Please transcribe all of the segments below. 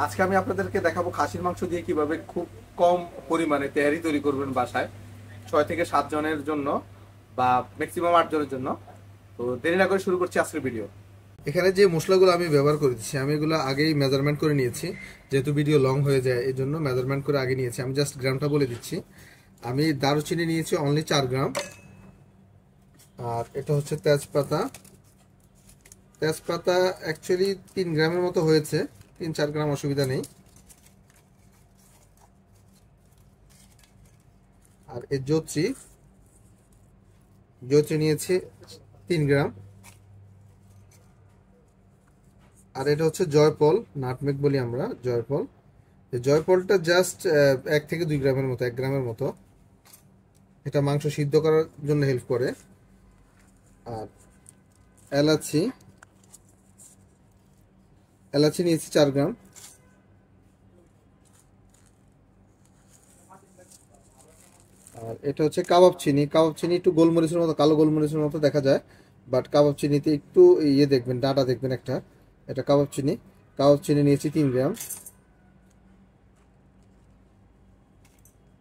আজকে আমি আপনাদেরকে দেখাবো খাসির মাংস দিয়ে কিভাবে খুব কম পরিমাণে তেহারি তৈরি করবেন বাসায় 6 থেকে 7 জনের জন্য বা ম্যাক্সিমাম 8 জনের জন্য। তো দেরি না করে শুরু করছি আজকের ভিডিও। এখানে যে মশলাগুলো আমি ব্যবহার করেছি আমি এগুলো আগেই মেজারমেন্ট করে নিয়েছি, যেহেতু ভিডিও লং হয়ে যায় এই জন্য মেজারমেন্ট করে আগে নিয়েছি। আমি জাস্ট গ্রামটা বলে দিচ্ছি। আমি দারুচিনি নিয়েছি অনলি 4 গ্রাম, আর এটা হচ্ছে তেজপাতা। তেজপাতা অ্যাকচুয়ালি 3 গ্রামের মতো হয়েছে, 3-4 গ্রাম অসুবিধা নেই। আর এই জোত্রি নিয়েছি 3 গ্রাম। আর এটা হচ্ছে জয়ফল, নাটমেগ বলি আমরা জয়ফল। এই জয়ফলটা জাস্ট 1 থেকে 2 গ্রামের মতো, 1 গ্রামের মতো। এটা মাংস সিদ্ধ করার জন্য হেল্প করে। আর এলাচি এলাচি নিয়েছি 4 গ্রাম। আর এটা হচ্ছে কাবাব চিনি। কাবাব চিনি একটু গোলমরিচের মতো, কালো গোলমরিচের মতো দেখা যায়, বাট কাবাব চিনিতে একটু দেখবেন, ডাটা দেখবেন একটা। এটা কাবাব চিনি। কাবাব চিনি নিয়েছি 3 গ্রাম।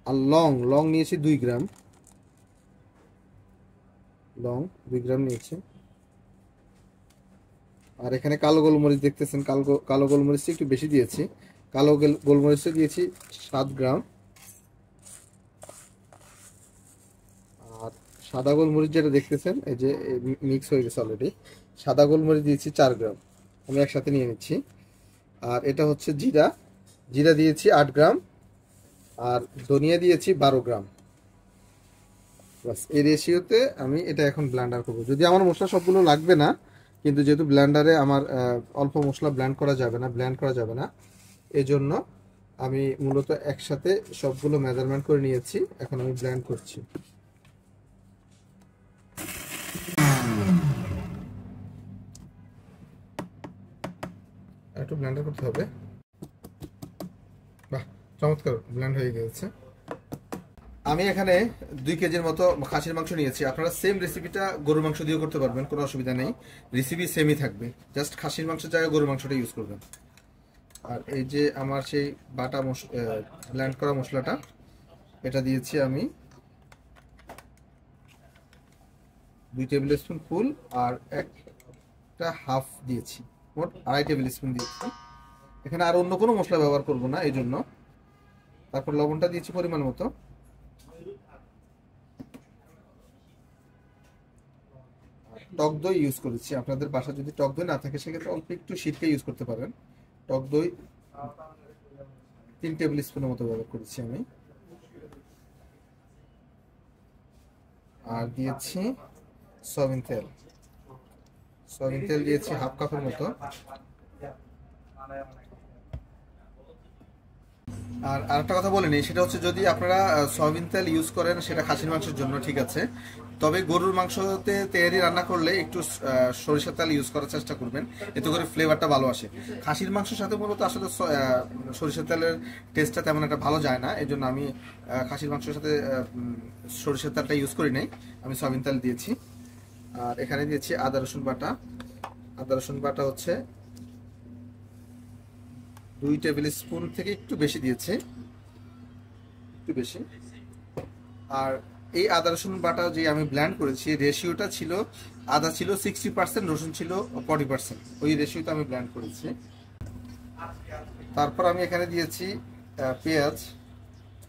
আর লং লং নিয়েছি 2 গ্রাম। লং 2 গ্রাম নিয়েছি। আর এখানে কালো গোলমরিচ দেখতেছেন, কালো গোলমরিচটা একটু বেশি দিয়েছি। গোলমরিচটা দিয়েছি 7 গ্রাম। আর সাদা গোলমরিচ যেটা দেখতেছেন এই যে মিক্স হয়ে গেছে অলরেডি, সাদা গোলমরিচ দিয়েছি 4 গ্রাম। আমি একসাথে নিয়ে নিচ্ছি। আর এটা হচ্ছে জিরা। জিরা দিয়েছি 8 গ্রাম। আর ধনিয়া দিয়েছি 12 গ্রাম। বাস এই রেশিওতে আমি এটা এখন ব্লেন্ডার করবো। যদি আমার মশলা সবগুলো লাগবে না, কিন্তু যেহেতু ব্লেন্ডারে আমার অল্প মশলা ব্লেন্ড করা যাবে না, এজন্য আমি মূলত একসাথে সবগুলো মেজারমেন্ট করে নিয়েছি। এখন আমি ব্লেন্ড করছি। একটু ব্লেন্ডার করতে হবে। বাহ, চমৎকার ব্লেন্ড হয়ে গেছে। আমি এখানে 2 কেজির মতো খাসির মাংস নিয়েছি। আপনারা সেম রেসিপিটা গরুর মাংস দিয়েও করতে পারবেন, কোনো অসুবিধা নেই। রেসিপি সেমই থাকবে, জাস্ট খাসির মাংসের জায়গায় গরুর মাংসটা ইউজ করবেন। আর এই যে আমার সেই বাটা ব্লেন্ড করা মশলাটা, এটা দিয়েছি আমি 2 টেবিল স্পুন ফুল। আর একটা হাফ দিয়েছি, মোট 2.5 টেবিল স্পুন দিয়েছি। এখানে আর অন্য কোনো মশলা ব্যবহার করব না এই জন্য। তারপর লবণটা দিয়েছি পরিমাণ মতো। টক দই ইউজ করেছি। আপনাদের বাসা যদি টক দই না থাকে সেক্ষেত্রে অল্প একটু সিরকা ইউজ করতে পারেন। টক দই 3 টেবিল স্পুনের মতো ব্যবহার করেছি আমি। আর দিয়েছি সয়াবিন তেল। সয়াবিন তেল দিয়েছি হাফ কাপের মতো। আর আরেকটা কথা বলে নিই, সেটা হচ্ছে যদি আপনারা সয়াবিন তেল ইউজ করেন সেটা খাসির মাংসের জন্য ঠিক আছে, তবে গরুর মাংসতে তেহারি রান্না করলে একটু সরিষার তেল ইউজ করার চেষ্টা করবেন, এতে করে ফ্লেভারটা ভালো আসে। খাসির মাংসের সাথে মূলত আসলে সরিষার তেলের টেস্টটা তেমন একটা ভালো যায় না, এই জন্য আমি খাসির মাংসের সাথে সরিষার তেলটা ইউজ করি নাই, আমি সয়াবিন তেল দিয়েছি। আর এখানে দিয়েছি আদা রসুন বাটা। আদা রসুন বাটা হচ্ছে 2 টেবিল স্পুন থেকে একটু বেশি দিয়েছে, একটু বেশি। আর এই আদা রসুন বাটা যে আমি ব্লেন্ড করেছি, রেশিওটা ছিল আদা ছিল 60%, রসুন ছিল 40%, ওই রেশিওতে আমি ব্লেন্ড করেছি। তারপর আমি এখানে দিয়েছি পেঁয়াজ,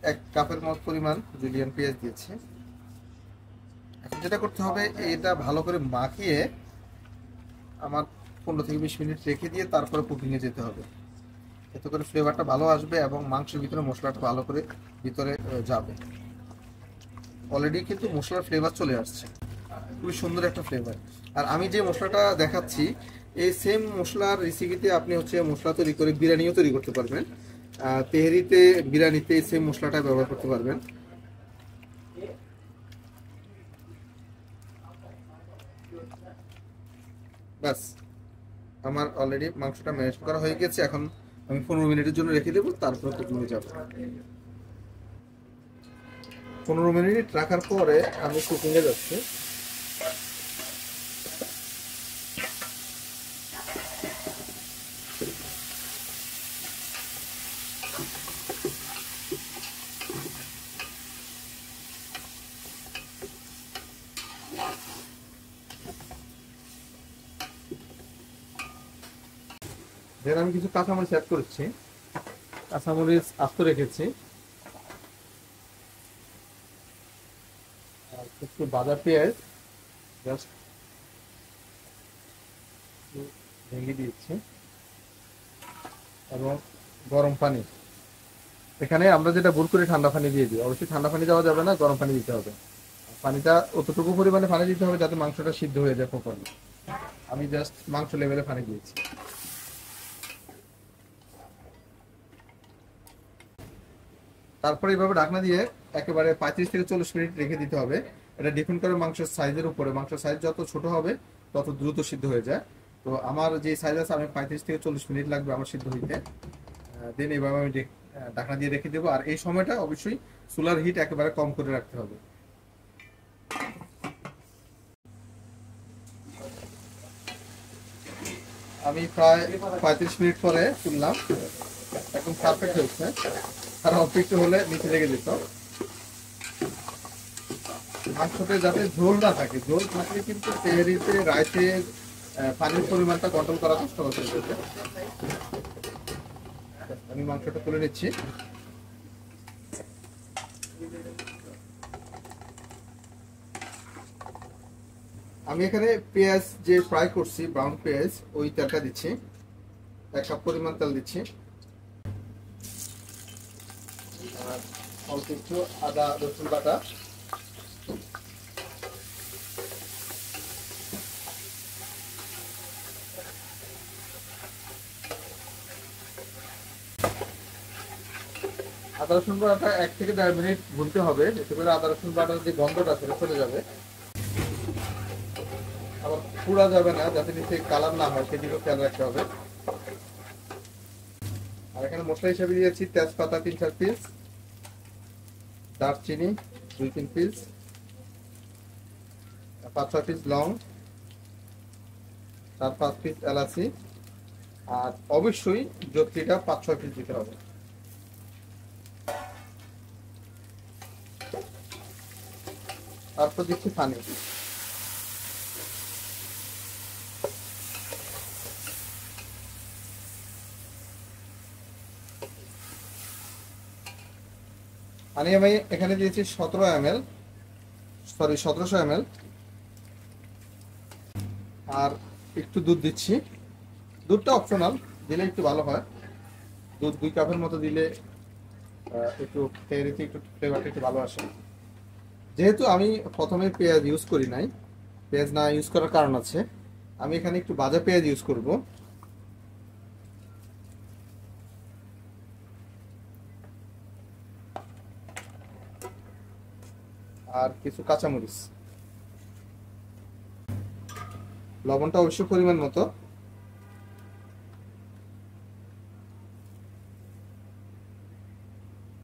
1 কাপের মতো পরিমাণ জুলিয়ান পেঁয়াজ দিয়েছি। এখন যেটা করতে হবে, এটা ভালো করে মাখিয়ে আমার 15 থেকে 20 মিনিট রেখে দিয়ে তারপরে কুকিংয়ে যেতে হবে, এতে করে ফ্লেভারটা ভালো আসবে এবং মাংসের ভিতরে মশলাটা ভালো করে ভিতরে যাবে। অলরেডি কিন্তু মশলার ফ্লেভার চলে আসছে, খুবই সুন্দর একটা ফ্লেভার। আর আমি যে মশলাটা দেখাচ্ছি, এই সেম মশলার রেসিপিতে আপনি হচ্ছে মশলা তৈরি করে বিরিয়ানিও তৈরি করতে পারবেন। তেহারিতে, বিরিয়ানিতে সেম মশলাটা ব্যবহার করতে পারবেন। ব্যাস, আমার অলরেডি মাংসটা ম্যারিনেট করা হয়ে গেছে। এখন আমি 15 মিনিটের জন্য রেখে দেবো, তারপরে কুকিংয়ে যাব। 15 মিনিট রাখার পরে আমি কুকিংয়ে যাচ্ছি। দেন আমি কিছু কাঁচামরিচ অ্যাড করেছি, কাঁচামরিচ আস্ত রেখেছি, আর একটু ভাজা পেঁয়াজ জাস্ট ভেঙে দিয়েছি, এবং গরম পানি। এখানে আমরা যেটা ভুল করে ঠান্ডা পানি দিয়ে দিই, অবশ্যই ঠান্ডা পানি দেওয়া যাবে না, গরম পানি দিতে হবে। পানিটা অতটুকু পরিমাণে পানি দিতে হবে যাতে মাংসটা সিদ্ধ হয়ে যায় প্রপারলি। আমি জাস্ট মাংস লেভেলে পানি দিয়েছি। তারপরে এইভাবে ঢাকনা দিয়ে একেবারে 35 থেকে 40 মিনিট রেখে দিতে হবে। এটা ডিপেন্ড করে মাংসের সাইজের উপরে, মাংসের সাইজ যত ছোট হবে তত দ্রুত সিদ্ধ হয়ে যায়। তো আমার যে সাইজ আছে, আমি 35 থেকে 40 মিনিট লাগবে আমার সিদ্ধ হইতে। দেন এইভাবে আমি ঢাকনা দিয়ে রেখে দেবো। আর এই সময়টা অবশ্যই চুলার হিট একেবারে কম করে রাখতে হবে। আমি প্রায় 35 মিনিট পরে তুললাম, একদম পারফেক্ট হয়েছে। আর অল্প একটু হলে নিচে লেগে যেত। মাংসতে যাতে ঝোল না থাকে, ঝোল থাকলে কিন্তু তেহারিতে রাইতে পানির পরিমাণটা কন্ট্রোল করা কষ্ট হতে হবে। আমি মাংসটা তুলে নিচ্ছি। আমি এখানে পেঁয়াজ যে ফ্রাই করছি, ব্রাউন পেঁয়াজ, ওই তেলটা দিচ্ছি। 1 কাপ পরিমাণ তেল দিচ্ছি। আর অল্প একটু আদা রসুন বাটা, আদা রসুন বাটা 1 থেকে 1.5 মিনিট ভুনতে হবে, এতে করে আদা রসুন বাটার যে গন্ধটা সেটা চলে যাবে। আবার পুড়া যাবে না, যাতে নিচে কালার না হয় সেদিকেও খেয়াল রাখতে হবে। আর এখানে মশলা হিসেবে দিয়েছি তেজপাতা 3-4 পিস, দারচিনি 2-3 পিস, 5-6 পিস লং, 4-5 পিস এলাচি, আর অবশ্যই জত্রিটা 5-6 পিস দিতে হবে। তারপর দিচ্ছি পানি। পানি আমি এখানে দিয়েছি 1700 ml। আর একটু দুধ দিচ্ছি, দুধটা অপশনাল, দিলে একটু ভালো হয়। দুধ 2 কাপের মতো দিলে একটু তেহারিতে একটু ফ্লেভারটা একটু ভালো আসে। যেহেতু আমি প্রথমে পেঁয়াজ ইউজ করি নাই, পেঁয়াজ না ইউজ করার কারণ আছে, আমি এখানে একটু ভাজা পেঁয়াজ ইউজ করব। আর কিছু কাঁচামরিচ, লবণটা অবশ্যই পরিমাণ মতো।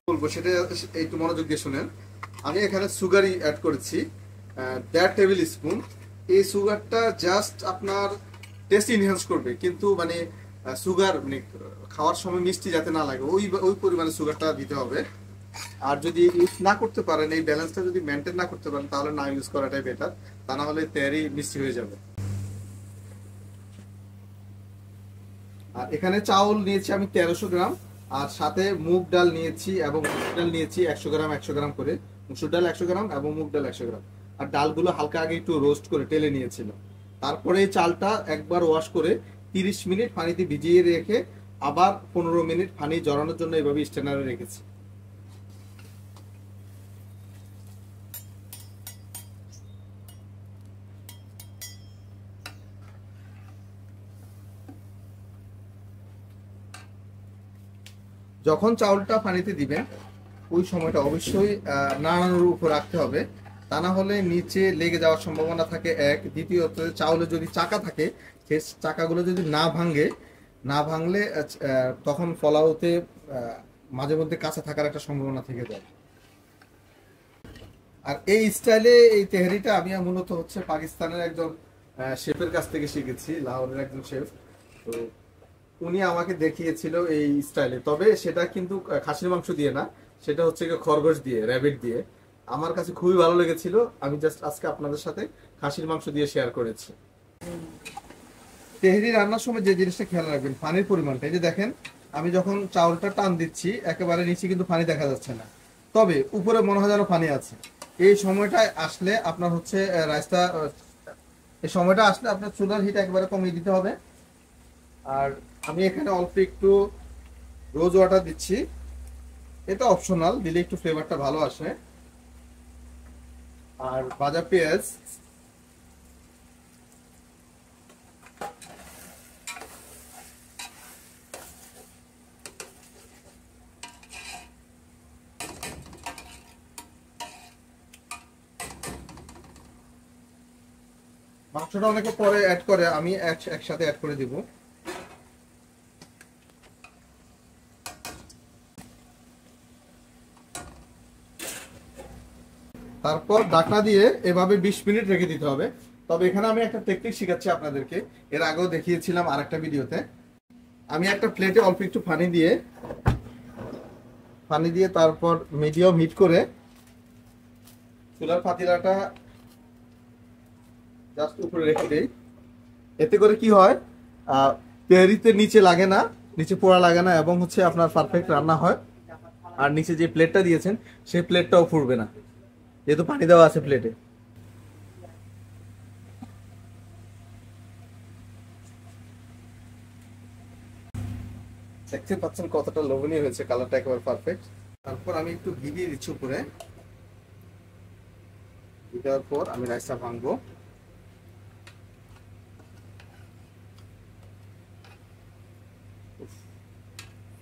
বলবো সেটা একটু মনোযোগ দিয়ে শুনেন। আমি এখানে সুগারই অ্যাড করেছি 1.5 টেবিল স্পুন। এই সুগারটা জাস্ট আপনার টেস্ট ইনহ্যান্স করবে, কিন্তু মানে সুগার মানে খাওয়ার সময় মিষ্টি যাতে না লাগে ওই পরিমাণে সুগারটা দিতে হবে। আর যদি ইউজ না করতে পারেন, এই ব্যালেন্সটা যদি মেনটেন না করতে পারেন, তাহলে না ইউজ করাটাই বেটার, তা না হলে তেহারি মিষ্টি হয়ে যাবে। আর এখানে চাউল নিয়েছি আমি 1300 গ্রাম, আর সাথে মুগ ডাল নিয়েছি এবং মুসুর ডাল নিয়েছি 100 গ্রাম 100 গ্রাম করে। মুসুর ডাল 100 গ্রাম এবং মুগ ডাল 100 গ্রাম। আর ডালগুলো হালকা আগে একটু রোস্ট করে টেলে নিয়েছিল। তারপরে চালটা একবার ওয়াশ করে 30 মিনিট পানিতে ভিজিয়ে রেখে আবার 15 মিনিট পানি জড়ানোর জন্য এভাবে স্ট্যান্ডারে রেখেছি। যখন চাউলটা পানিতে দিবেন, ওই সময়টা অবশ্যই নাড়ানোর উপর রাখতে হবে, তা না হলে নিচে লেগে যাওয়ার সম্ভাবনা থাকে এক। দ্বিতীয়ত, চাউলে যদি চাকা থাকে, সেই চাকাগুলো যদি না ভাঙলে তখন পোলাওতে মাঝে মধ্যে কাঁচা থাকার একটা সম্ভাবনা থেকে যায়। আর এই স্টাইলে এই তেহারিটা আমি মূলত হচ্ছে পাকিস্তানের একজন শেফের কাছ থেকে শিখেছি, লাহোরের একজন শেফ। তো উনি আমাকে দেখিয়েছিল এই স্টাইলে, তবে সেটা কিন্তু খাসির মাংস দিয়ে না, সেটা হচ্ছে খরগোশ দিয়ে, র্যাবিট দিয়ে। আমার কাছে খুবই ভালো লেগেছিল, আমি জাস্ট আজকে আপনাদের সাথে খাসির মাংস দিয়ে শেয়ার করেছি। তেহরি রান্নার সময় যে জিনিসটা খেয়াল রাখবেন পানির পরিমাণটা। এই যে দেখেন আমি যখন চাউলটা টান দিচ্ছি একেবারে নিচে কিন্তু পানি দেখা যাচ্ছে না, তবে উপরে মনে হয় যেন পানি আছে। এই সময়টায় আসলে আপনার হচ্ছে রাইসটা, এই সময়টা আসলে আপনার চুলার হিট একেবারে কমিয়ে দিতে হবে। আর আমি এখানে অল্প একটু রোজ ওয়াটার দিচ্ছি, এটা অপশনাল, দিলে একটু ফ্লেভারটা ভালো আসে। আর ভাজা পেঁয়াজ, মাংসটা অনেকে পরে অ্যাড করে, আমি একসাথে অ্যাড করে দিব। তারপর ঢাকনা দিয়ে এভাবে 20 মিনিট রেখে দিতে হবে। তবে এখানে আমি একটা টেকনিক শিখাচ্ছি আপনাদেরকে, এর আগেও দেখিয়েছিলাম আরেকটা ভিডিওতে। আমি একটা প্লেটে অল্প একটু পানি দিয়ে তারপর মিডিয়াম হিট করে চুলার পাতিলাটা জাস্ট উপরে রেখে দেই। এতে করে কি হয়, তেহরিতে নিচে লাগে না, নিচে পোড়া লাগে না, এবং হচ্ছে আপনার পারফেক্ট রান্না হয়। আর নিচে যে প্লেটটা দিয়েছেন সেই প্লেটটাও ফুরবে না, যেহেতু পানি দেওয়া আছে প্লেটে। দেখতে পাচ্ছেন কতটা লোভনীয় হয়েছে, কালারটা একেবারে পারফেক্ট। তারপর আমি একটু ঘি দিয়ে দিচ্ছি উপরে, ঘি দেওয়ার পর আমি রাইসটা ভাঙবো।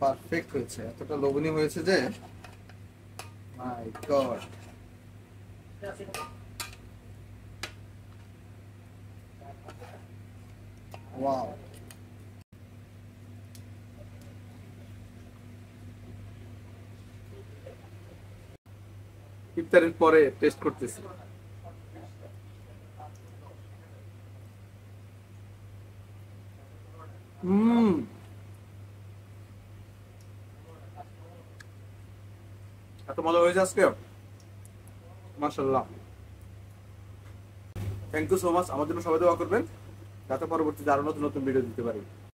পারফেক্ট হয়েছে, এতটা লোভনীয় হয়েছে যে মাই গড। ওয়াও, ইফতারের পরে টেস্ট করতেছি। এত মজা হয়েছে আজকে, মাশাআল্লাহ। Thank you so much. আমার জন্য সবাই দোয়া করবেন যাতে পরবর্তীতে আরো নতুন নতুন ভিডিও দিতে পারি।